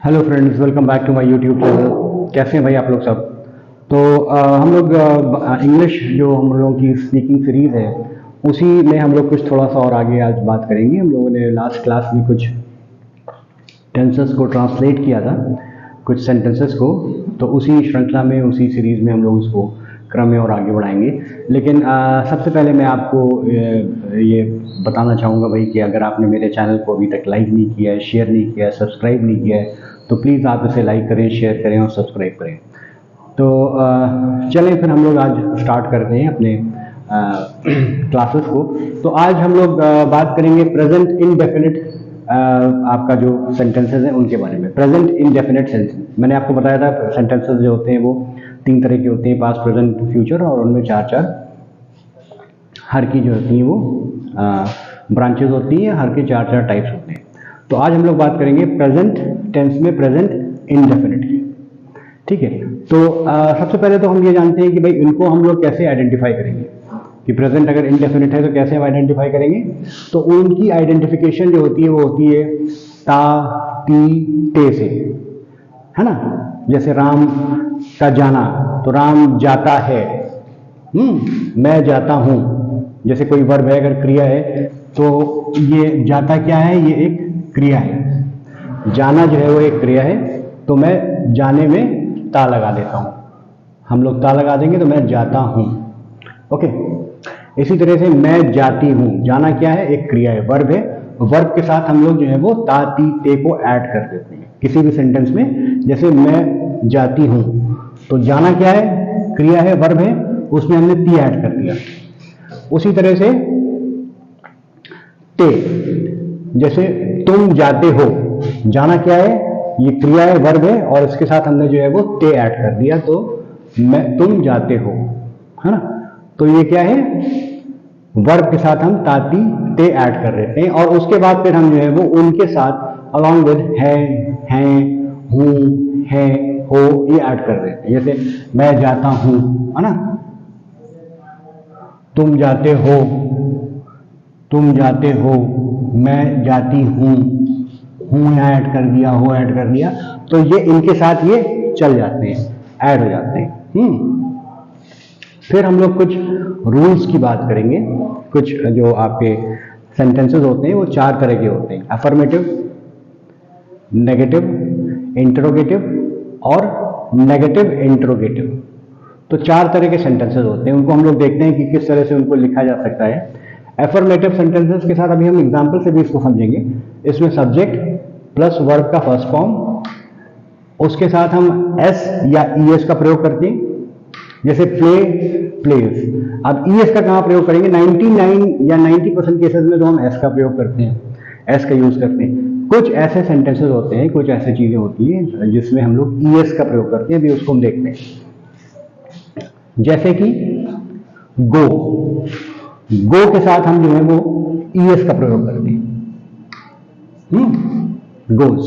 Hello friends, welcome back to my YouTube channel. कैसे हैं भाई आप लोग सब? तो हम लोग इंग्लिश जो हम लोगों की स्पीकिंग सीरीज़ है उसी में हम लोग कुछ थोड़ा सा और आगे आज बात करेंगे। हम लोगों ने लास्ट क्लास में कुछ टेंसेस को ट्रांसलेट किया था, कुछ सेंटेंसेस को, तो उसी श्रृंखला में उसी सीरीज़ में हम लोग उसको क्रम में और आगे बढ़ाएंगे। लेकिन सबसे पहले मैं आपको ये बताना चाहूँगा भाई कि अगर आपने मेरे चैनल को अभी तक लाइक नहीं किया है, शेयर नहीं किया है, सब्सक्राइब नहीं किया है, तो प्लीज़ आप इसे लाइक करें, शेयर करें और सब्सक्राइब करें। तो चलें फिर हम लोग आज स्टार्ट करते हैं अपने क्लासेस को। तो आज हम लोग बात करेंगे प्रेजेंट इनडेफिनिट आपका जो सेंटेंसेस हैं उनके बारे में। प्रेजेंट इनडेफिनिट सेंटेंस मैंने आपको बताया था, सेंटेंसेस जो होते हैं वो 3 तरह के होते हैं, पास्ट, प्रेजेंट, फ्यूचर, और उनमें 4 हर की जो होती हैं वो ब्रांचेस होती हैं, हर के 4 टाइप्स होते हैं। तो आज हम लोग बात करेंगे प्रेजेंट टेंस में प्रेजेंट इनडेफिनिट की। ठीक है, तो सबसे पहले तो हम ये जानते हैं कि भाई इनको हम लोग कैसे आइडेंटिफाई करेंगे कि प्रेजेंट अगर इनडेफिनिट है तो कैसे हम आइडेंटिफाई करेंगे। तो उनकी आइडेंटिफिकेशन जो होती है वो होती है ता, ती, ते से, है ना। जैसे राम का जाना, तो राम जाता है। मैं जाता हूं, जैसे कोई वर्ब है, अगर क्रिया है तो ये जाता क्या है, ये एक क्रिया है। जाना जो है वो एक क्रिया है, तो मैं जाने में ता लगा देता हूं। हम लोग ता लगा देंगे तो मैं जाता हूं। ओके, इसी तरह से मैं जाती हूं, जाना क्या है, एक क्रिया है, वर्ब है। वर्ब के साथ हम लोग जो है वो ता, ती, ते को ऐड कर देते हैं किसी भी सेंटेंस में। जैसे मैं जाती हूं, तो जाना क्या है, क्रिया है, वर्ब है, उसमें हमने ती ऐड कर दिया। उसी तरह से ते, जैसे तुम जाते हो, जाना क्या है, ये क्रिया है, वर्ब है, और इसके साथ हमने जो है वो ते ऐड कर दिया, तो मैं तुम जाते हो, है ना। तो ये क्या है, वर्ब के साथ हम ताती ते ऐड कर देते हैं, और उसके बाद फिर हम जो है वो उनके साथ अलॉन्ग विद है, हैं, हूं, है, हो, ये ऐड कर देते हैं। जैसे मैं जाता हूं, है ना, तुम जाते हो, तुम जाते हो, मैं जाती हूं, हूं ऐड कर दिया, हो ऐड कर दिया, तो ये इनके साथ ये चल जाते हैं, ऐड हो जाते हैं। फिर हम लोग कुछ रूल्स की बात करेंगे। कुछ जो आपके सेंटेंसेस होते हैं वो 4 तरह के होते हैं, अफर्मेटिव, नेगेटिव, इंटरोगेटिव और नेगेटिव इंटरोगेटिव। तो 4 तरह के सेंटेंसेस होते हैं, उनको हम लोग देखते हैं कि किस तरह से उनको लिखा जा सकता है। एफर्मेटिव सेंटेंसेस के साथ अभी हम एग्जांपल से भी इसको समझेंगे। इसमें सब्जेक्ट प्लस वर्ब का फर्स्ट फॉर्म, उसके साथ हम एस या ईएस का प्रयोग करते हैं। जैसे प्ले, प्लेज। अब ईएस का कहां प्रयोग करेंगे, 99 या 90% केसेस में तो हम एस का प्रयोग करते हैं, एस का यूज करते हैं। कुछ ऐसे सेंटेंसेस होते हैं, कुछ ऐसी चीजें होती हैं जिसमें हम लोग ईएस का प्रयोग करते हैं, अभी उसको हम देखते हैं। जैसे कि गो, गो के साथ हम जो है वो ईएस का प्रयोग करते हैं, गोज।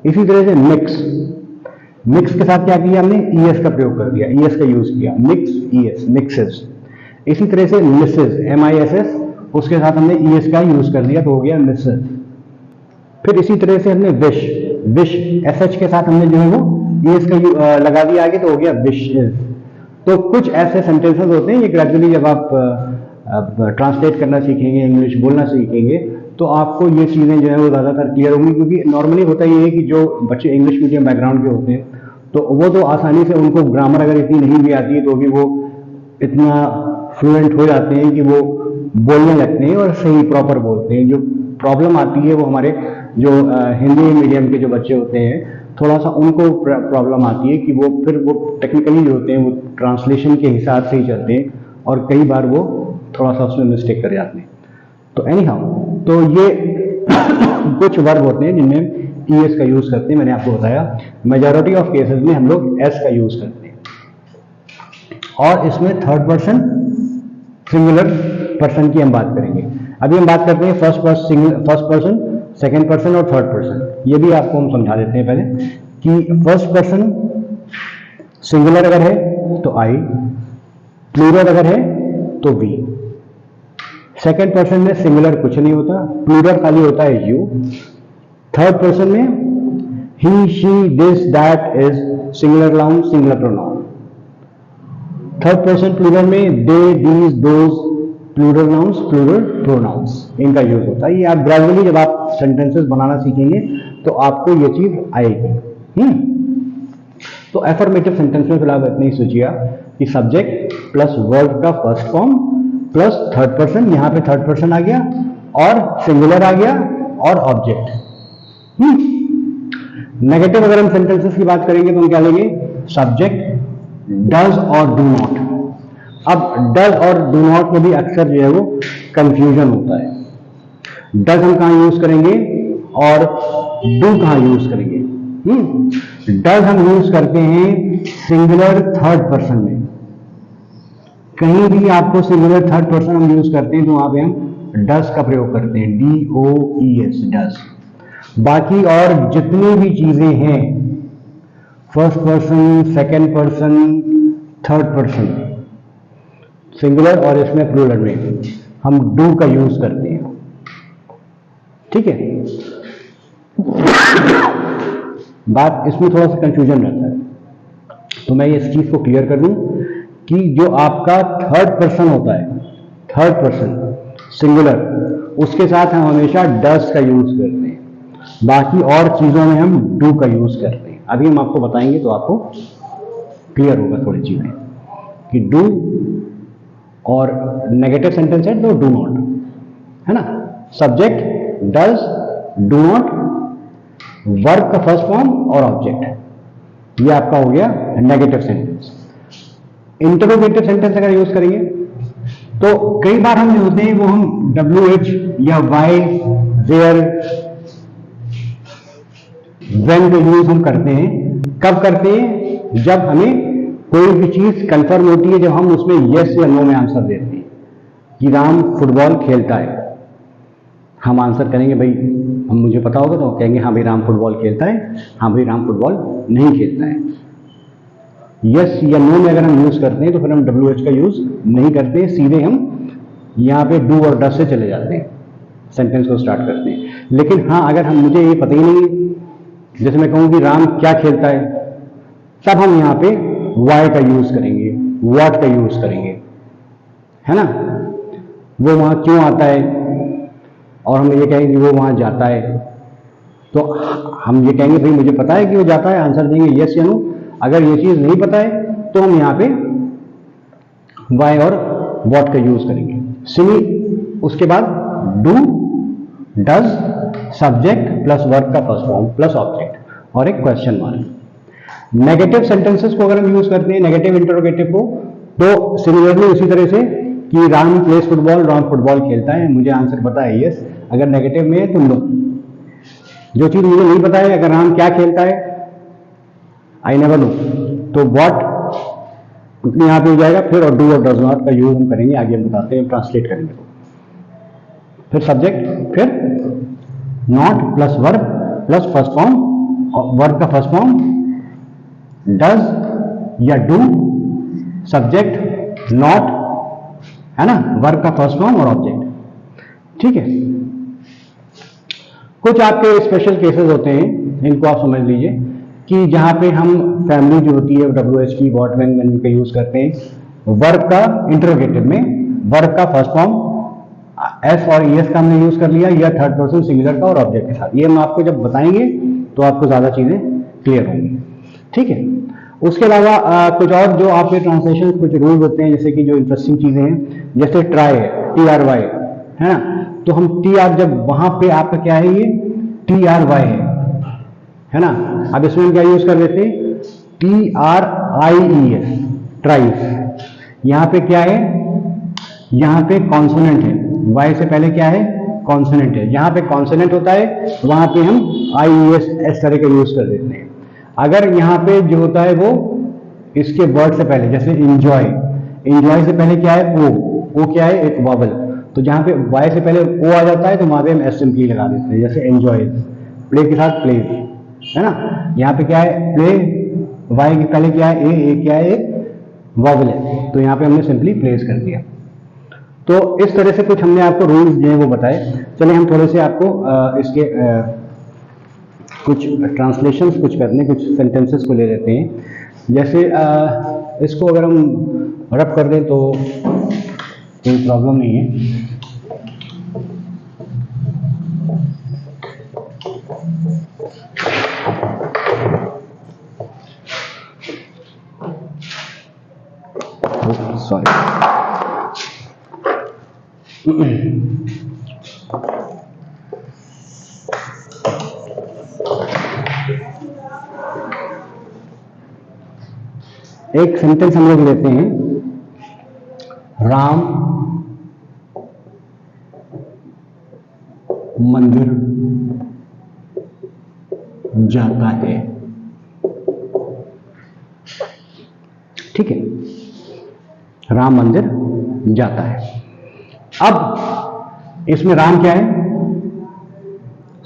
इसी तरह से मिक्स, मिक्स के साथ क्या किया हमने, ईएस का प्रयोग कर दिया, ईएस का यूज किया, मिक्स, ईएस, मिक्सेस। इसी तरह से मिसेस, MISS, उसके साथ हमने ईएस का यूज कर दिया, तो हो गया मिसेस। फिर इसी तरह से हमने विश, विश, SH के साथ हमने जो है वो ईएस का लगा दिया आगे, तो हो गया विशेस। तो कुछ ऐसे सेंटेंसेस होते हैं, ये ग्रेजुअली जब आप ट्रांसलेट करना सीखेंगे, इंग्लिश बोलना सीखेंगे, तो आपको ये चीज़ें जो है वो ज़्यादातर क्लियर होंगी। क्योंकि नॉर्मली होता ये है कि जो बच्चे इंग्लिश मीडियम बैकग्राउंड के होते हैं तो वो तो आसानी से, उनको ग्रामर अगर इतनी नहीं भी आती है तो भी वो इतना फ्लुएंट हो जाते हैं कि वो बोलने लगते हैं और सही प्रॉपर बोलते हैं। जो प्रॉब्लम आती है वो हमारे जो हिंदी मीडियम के जो बच्चे होते हैं, थोड़ा सा उनको प्रॉब्लम आती है कि वो फिर वो टेक्निकली जो होते हैं वो ट्रांसलेशन के हिसाब से ही चलते हैं, और कई बार वो थोड़ा सा उसमें मिस्टेक कर जाते हैं। तो एनी हाउ, तो ये कुछ वर्ब होते हैं जिनमें ईएस का यूज करते हैं, मैंने आपको बताया। मेजॉरिटी ऑफ केसेस में हम लोग एस का यूज करते हैं, और इसमें थर्ड पर्सन सिंगुलर पर्सन की हम बात करेंगे। अभी हम बात करते हैं फर्स्ट पर्सन, सेकेंड पर्सन और थर्ड पर्सन। ये भी आपको हम समझा देते हैं पहले कि फर्स्ट पर्सन सिंगुलर अगर है तो आई, प्लूरल अगर है तो वी। सेकेंड पर्सन में सिंगुलर कुछ नहीं होता, प्लूरल खाली होता है यू। थर्ड पर्सन में he, she, this, that is singular noun, singular pronoun. Third person plural में they, these, those, plural nouns, plural pronouns, इनका यूज होता है। ये आप ग्रेजुअली जब आप सेंटेंसेस बनाना सीखेंगे तो आपको ये चीज आएगी। तो एफर्मेटिव सेंटेंस में फिलहाल इतनी ही सोचिए कि सब्जेक्ट प्लस वर्ब का first form plus third person, यहां पे थर्ड पर्सन आ गया और सिंगुलर आ गया और ऑब्जेक्ट। नेगेटिव अगर हम सेंटेंसेस की बात करेंगे तो हम क्या लेंगे? सब्जेक्ट डज और डू नॉट। अब डज और डू नॉट में भी अक्सर जो है वो कंफ्यूजन होता है। डज हम कहां यूज करेंगे और डू कहां यूज करेंगे? डज हम यूज करते हैं सिंगुलर थर्ड पर्सन में। कहीं भी आपको सिंगुलर थर्ड पर्सन हम यूज करते हैं तो वहां पे हम डज का प्रयोग करते हैं, DOES, डज। बाकी और जितनी भी चीजें हैं, first person, second person, third person, singular और इसमें प्लूरल में हम डू का यूज करते हैं। ठीक है, बात इसमें थोड़ा सा कंफ्यूजन रहता है, तो मैं इस चीज को क्लियर कर दूं कि जो आपका थर्ड पर्सन होता है, थर्ड पर्सन सिंगुलर, उसके साथ हम हमेशा डज का यूज करते हैं, बाकी और चीजों में हम डू का यूज करते हैं। अभी हम आपको बताएंगे तो आपको क्लियर होगा थोड़ी चीजें कि डू और नेगेटिव सेंटेंस है तो डू नॉट, है ना। Subject does, do not, verb का फर्स्ट फॉर्म और ऑब्जेक्ट, ये आपका हो गया नेगेटिव सेंटेंस। इंटरोगेटिव सेंटेंस अगर यूज करेंगे तो कई बार हम जो होते हैं वो हम WH या वाई, वेयर, व्हेन का यूज हम करते हैं। कब करते हैं? जब हमें कोई भी चीज कंफर्म होती है, जब हम उसमें यस या नो में आंसर देते हैं कि राम फुटबॉल खेलता है, हम आंसर करेंगे भाई, हम मुझे पता होगा तो कहेंगे हाँ भाई राम फुटबॉल खेलता है, हाँ भाई राम फुटबॉल नहीं खेलता है। यस या नो में अगर हम यूज करते हैं तो फिर हम WH का यूज नहीं करते, सीधे हम यहाँ पे डू और डज से चले जाते हैं, सेंटेंस को स्टार्ट करते हैं। लेकिन हाँ, अगर हम मुझे ये पता ही नहीं, जैसे मैं कहूँ कि राम क्या खेलता है, तब हम यहाँ पे वाई का यूज करेंगे, व्हाट का यूज करेंगे, है ना। वो वहां क्यों आता है, और हम ये कहेंगे कि वो वहां जाता है, तो हम ये कहेंगे भाई मुझे पता है कि वो जाता है, आंसर देंगे यस या नो। अगर ये चीज नहीं पता है तो हम यहाँ पे वाई और व्हाट का यूज करेंगे। सिमी, उसके बाद do, does, subject plus verb का फर्स्ट फॉर्म प्लस ऑब्जेक्ट और एक क्वेश्चन मार्क। नेगेटिव सेंटेंसेस को अगर हम यूज करते हैं, नेगेटिव इंटरोगेटिव को, तो सिमिलरली उसी तरह से कि Ram place football, Ram football खेलता है, मुझे आंसर पता है यस। अगर नेगेटिव में है तो नो। जो चीज मुझे नहीं पता है, अगर राम क्या खेलता है, आई नेवर नो, तो व्हाट यहां पे हो जाएगा फिर, और डू और डज नॉट का यूज हम करेंगे, आगे हम बताते हैं, ट्रांसलेट करेंगे। फिर सब्जेक्ट, फिर not plus verb plus first form, verb का फर्स्ट फॉर्म डज या डू, सब्जेक्ट नॉट, है ना, वर्ब का फर्स्ट फॉर्म और ऑब्जेक्ट। ठीक है, कुछ आपके स्पेशल केसेस होते हैं, इनको आप समझ लीजिए कि जहां पे हम फैमिली जो होती है WH की, व्हाट, व्हेन, व्हेन का यूज करते हैं। वर्ब का इंटरोगेटिव में वर्ब का फर्स्ट फॉर्म एस और ES का हमने यूज कर लिया, या थर्ड पर्सन सिंगुलर का और ऑब्जेक्ट के साथ। ये हम आपको जब बताएंगे तो आपको ज्यादा चीजें क्लियर होंगी। ठीक है, उसके अलावा कुछ और जो आपके ट्रांसलेशन कुछ रूल होते हैं, जैसे कि जो इंटरेस्टिंग चीजें हैं, जैसे ट्राई है, TRY, है ना, तो हम TR, जब वहां पे आपका क्या है, ये TRY है ना। अब इसमें हम क्या यूज कर लेते हैं, TRIES, ट्राइस। यहां पे क्या है, यहां पे कॉन्सोनेंट है, वाई से पहले क्या है, कॉन्सोनेंट है। जहां पे कॉन्सोनेंट होता है वहां पे हम IES इस तरह का यूज कर देते हैं। अगर यहाँ पे जो होता है वो इसके वर्ड से पहले, जैसे इंजॉय, इंजॉय से पहले क्या है, ओ क्या है, एक वॉवल, तो जहां पे वाई से पहले ओ आ जाता है तो वहां पे हम एस सिंपली लगा देते हैं, जैसे एंजॉय, प्ले के साथ प्ले, है ना। यहाँ पे क्या है, प्ले, वाई के पहले क्या है, ए क्या है, एक वॉवल है, तो यहाँ पे हमने सिंपली प्लेस कर दिया। तो इस तरह से कुछ हमने आपको रूल्स जो है वो बताए। चलिए हम थोड़े से आपको इसके कुछ ट्रांसलेशंस कुछ करने, कुछ सेंटेंसेस को ले लेते हैं। जैसे इसको अगर हम रब कर दें तो कोई प्रॉब्लम नहीं है। सॉरी, एक सेंटेंस हम लोग लेते हैं, राम मंदिर जाता है। ठीक है, राम मंदिर जाता है। अब इसमें राम क्या है?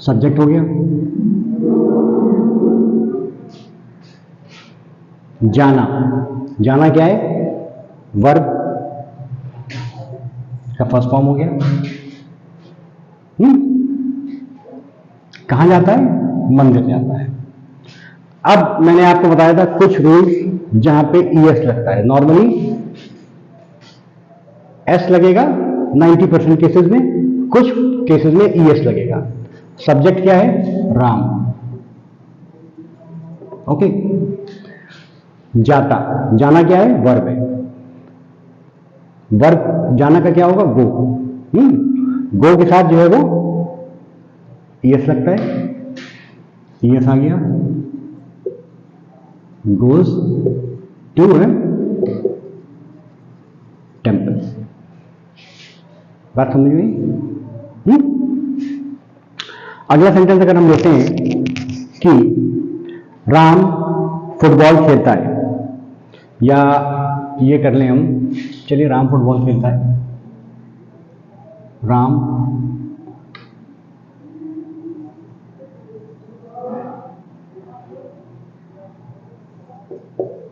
सब्जेक्ट हो गया। जाना, जाना क्या है? वर्ब का फर्स्ट फॉर्म हो गया। कहां जाता है? मंदिर जाता है। अब मैंने आपको बताया था कुछ रूल्स जहां पे ईएस लगता है। नॉर्मली एस लगेगा 90% केसेस में, कुछ केसेस में ईएस लगेगा। सब्जेक्ट क्या है? राम। ओके, जाता, जाना क्या है? वर्ब है। वर्ब जाना का क्या होगा? गो। गो के साथ जो है वो ईएस लगता है। ईएस आ गया, गोज टू टेम्पल। बात समझ में? अगला सेंटेंस अगर हम लेते हैं कि राम फुटबॉल खेलता है, या ये कर लें हम, चलिए राम फुटबॉल खेलता है। राम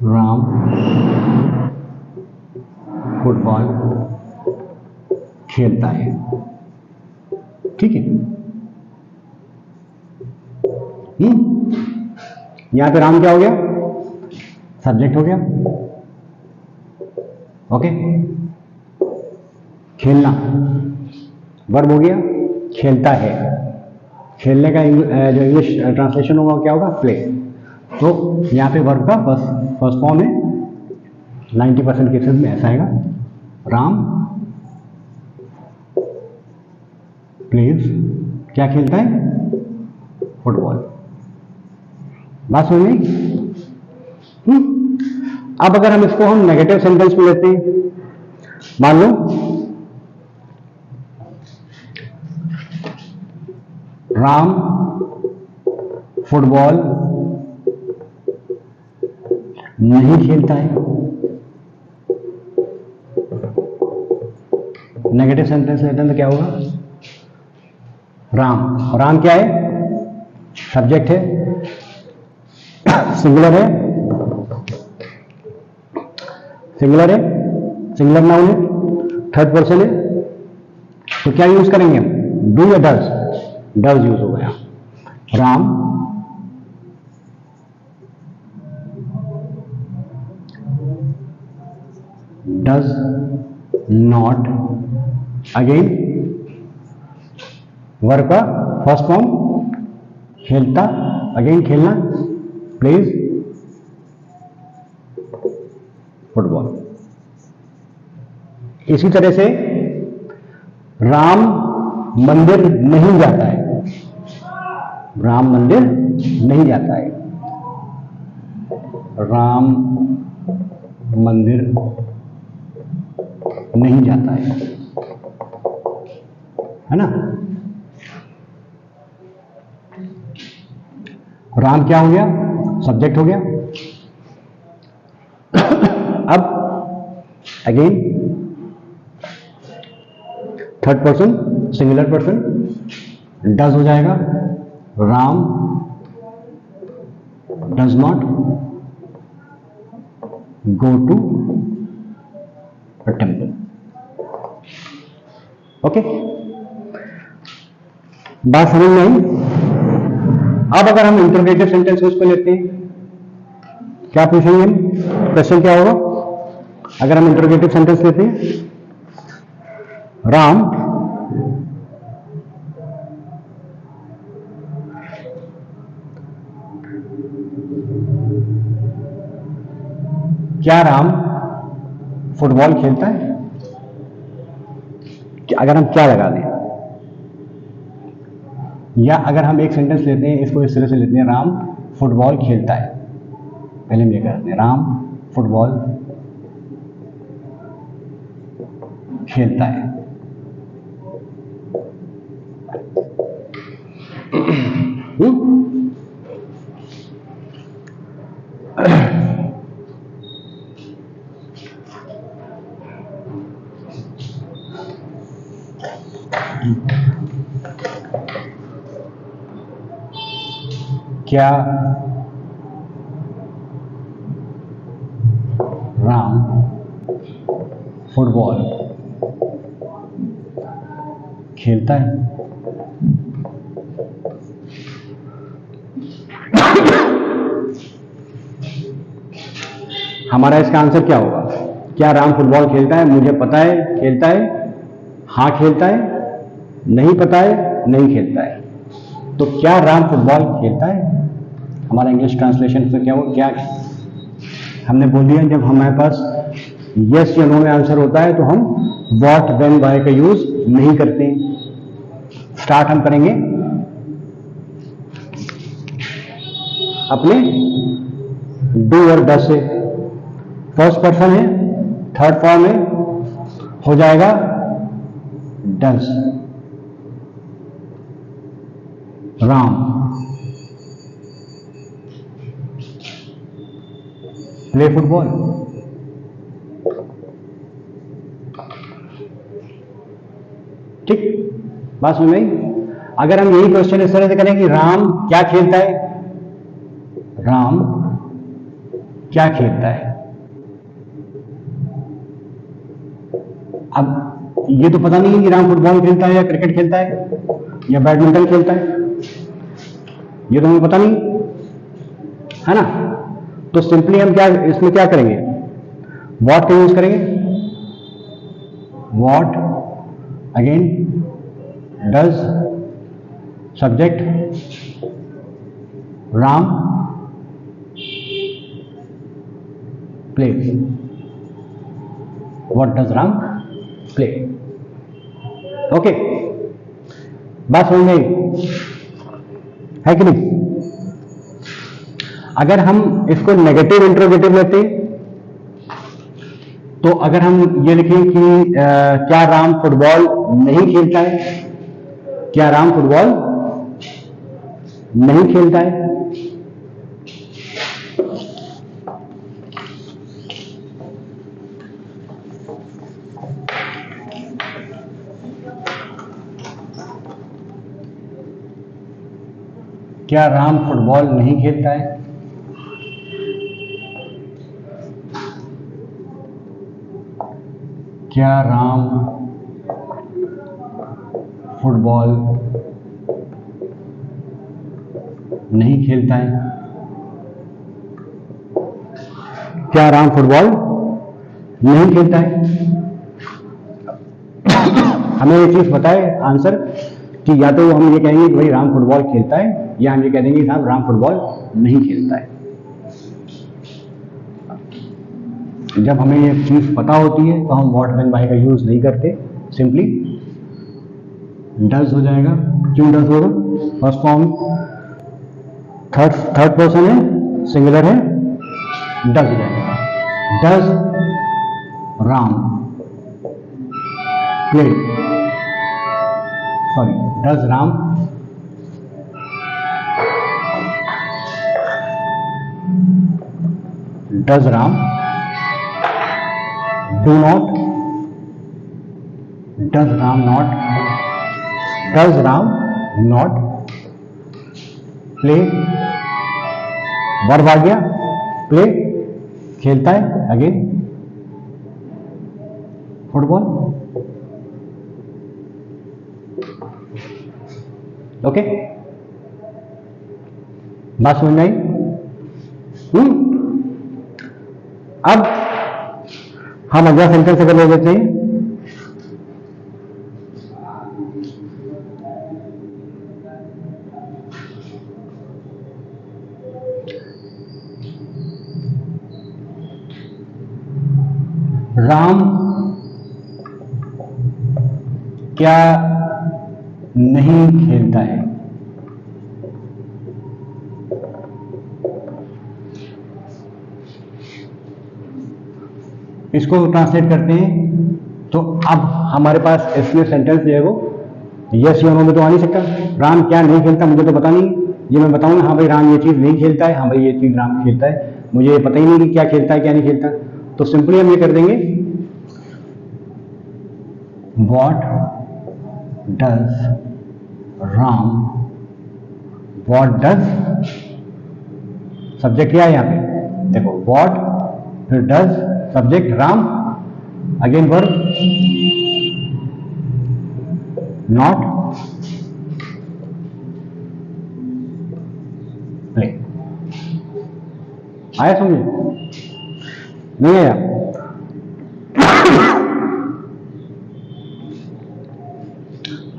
राम फुटबॉल खेलता है। ठीक है, यहां पे राम क्या हो गया? सब्जेक्ट हो गया। ओके, खेलना वर्ब हो गया। खेलता है, खेलने का जो इंग्लिश ट्रांसलेशन होगा क्या होगा? प्ले। तो यहां पे वर्ब का फर्स्ट फॉर्म है। 90% केसेस में ऐसा आएगा, राम प्लेज क्या खेलता है? फुटबॉल। बात समझ में? अब अगर हम इसको हम नेगेटिव सेंटेंस में लेते हैं, मान लो राम फुटबॉल नहीं खेलता है। नेगेटिव सेंटेंस लेते हैं तो क्या होगा? राम, राम क्या है? सब्जेक्ट है, सिंगुलर है, सिंगुलर है, सिंगुलर नाउन है, थर्ड पर्सन है। तो क्या यूज करेंगे हम? डू या डज? डज यूज हो गया। Ram does not, again verb का फर्स्ट फॉर्म खेलता, अगेन खेलना, प्लेज फुटबॉल। इसी तरह से राम मंदिर नहीं जाता है। राम मंदिर नहीं जाता है। राम मंदिर नहीं जाता है ना? राम क्या हो गया? सब्जेक्ट हो गया। अब again third person singular person, does हो जाएगा। Ram does not go to a temple. Okay, बात समझ में आई? अब अगर हम इंटरोगेटिव सेंटेंस उसको लेते हैं, क्या पूछेंगे हम? क्वेश्चन क्या होगा अगर हम इंटरोगेटिव सेंटेंस लेते हैं? राम क्या राम फुटबॉल खेलता है? अगर हम क्या लगा दें, या अगर हम एक सेंटेंस लेते हैं, इसको इस तरह से लेते हैं, राम फुटबॉल खेलता है। पहले हम ये करते हैं, राम फुटबॉल खेलता है। क्या राम फुटबॉल खेलता है? हमारा इसका आंसर क्या होगा? क्या राम फुटबॉल खेलता है? मुझे पता है खेलता है, हाँ खेलता है, नहीं पता है नहीं खेलता है। तो क्या राम फुटबॉल खेलता है? हमारा इंग्लिश ट्रांसलेशन से क्या हो, क्या हमने बोल दिया, जब हमारे पास यस या नो में आंसर होता है तो हम व्हाट व्हेन व्हाई का यूज नहीं करते। स्टार्ट हम करेंगे अपने डू और डस से। फर्स्ट पर्सन है, थर्ड फॉर्म है, हो जाएगा डस। Ram play football. ठीक, बात समझ में आई? अगर हम यही क्वेश्चन इस तरह से करें कि राम क्या खेलता है, राम क्या खेलता है, अब ये तो पता नहीं है कि राम फुटबॉल खेलता है या क्रिकेट खेलता है या बैडमिंटन खेलता है, ये तो हमें पता नहीं है ना। तो सिंपली हम क्या इसमें क्या करेंगे, व्हाट का यूज करेंगे, what, again does, subject Ram play, what does Ram play. Okay, बात समझ में आई है कि नहीं? अगर हम इसको नेगेटिव इंट्रोगेटिव लेते, तो अगर हम ये लिखें कि क्या राम फुटबॉल नहीं खेलता है, क्या राम फुटबॉल नहीं खेलता है, क्या राम फुटबॉल नहीं खेलता है, क्या राम फुटबॉल नहीं खेलता है, क्या राम फुटबॉल नहीं खेलता है। हमें ये चीज बताए आंसर कि या तो हम ये कहेंगे कि भाई राम फुटबॉल खेलता है, या हम ये कह देंगे साहब राम फुटबॉल नहीं खेलता है। जब हमें ये चीज पता होती है तो हम व्हाट व्हेन व्हाई का यूज नहीं करते, सिंपली डज हो जाएगा। क्यों डज होगा? फर्स्ट फॉर्म थर्ड पर्सन है, सिंगुलर है, डज हो जाएगा। Does Ram play, sorry, does Ram does Ram do not, does Ram not, does Ram not play, verb आ गया, प्ले खेलता है, अगेन फुटबॉल। ओके, बात समझ में आई? अब हम अगला सेंटेंस अगर ले लेते हैं, राम क्या नहीं खेलता है? इसको ट्रांसलेट करते हैं तो अब हमारे पास इसमें सेंटेंस जो है वो यस या नो में तो आ नहीं सकता। राम क्या नहीं खेलता मुझे तो पता नहीं, ये मैं बताऊंगा हाँ भाई राम ये चीज़ नहीं खेलता है, हाँ भाई ये चीज़ राम खेलता है, मुझे ये पता ही नहीं कि क्या खेलता है क्या नहीं खेलता। तो सिंपली हम ये कर देंगे what does Ram, what does, subject क्या है यहाँ पे देखो व्हाट, फिर does, subject Ram, again verb not play. आया समझे? नहीं आया?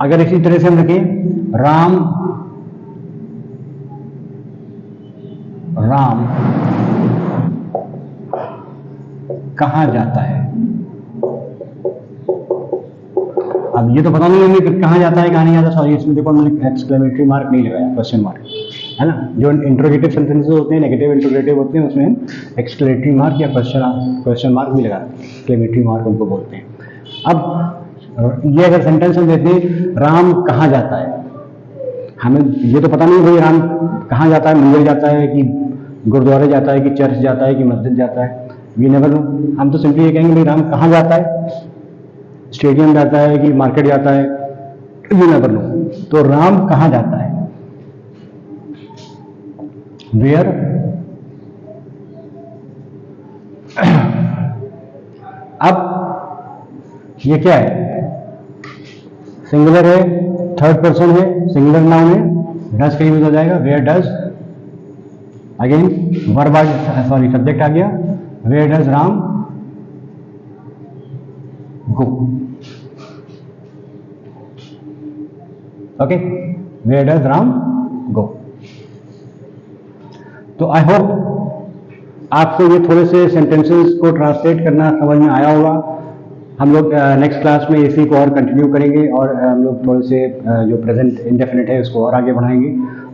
अगर इसी तरह से हम रखें राम राम कहां जाता है, अब ये तो पता नहीं हमें कहां जाता है कहां नहीं जाता। सॉरी इसमें देखो मैंने एक्सक्लेमेटरी मार्क नहीं लगाया, क्वेश्चन मार्क है ना। जो इंट्रोगेटिव सेंटेंसेस होते हैं, नेगेटिव इंट्रोगेटिव होते हैं, उसमें एक्सक्लेमेटरी मार्क या क्वेश्चन मार्क भी लगाते हैं, एक्सक्लेमेटरी मार्क उनको बोलते हैं। अब ये अगर सेंटेंस हम देते हैं राम कहाँ जाता है, हमें ये तो पता नहीं भाई राम कहाँ जाता है, मंदिर जाता है कि गुरुद्वारे जाता है कि चर्च जाता है कि मस्जिद जाता है, वी नेवर नो। हम तो सिंपली ये कहेंगे भाई राम कहाँ जाता है, स्टेडियम जाता है कि मार्केट जाता है, वी नेवर नो। तो राम कहाँ जाता है, वेयर, अब ये क्या है, सिंगुलर है, थर्ड पर्सन है, सिंगुलर नाउन है, डज का यूज हो जाएगा, where does, again verb sorry subject आ गया, where does Ram go, okay, where does Ram go. तो आई होप आपको ये थोड़े से सेंटेंसेस को ट्रांसलेट करना समझ में आया होगा। हम लोग नेक्स्ट क्लास में इसी को और कंटिन्यू करेंगे और हम लोग थोड़े से जो प्रेजेंट इंडेफिनिट है उसको और आगे बढ़ाएंगे।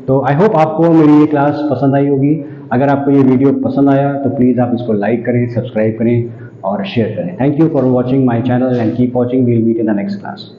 तो आई होप आपको मेरी ये क्लास पसंद आई होगी। अगर आपको ये वीडियो पसंद आया तो प्लीज़ आप इसको लाइक करें, सब्सक्राइब करें और शेयर करें। Thank you for watching my channel and keep watching, we'll meet in the next class.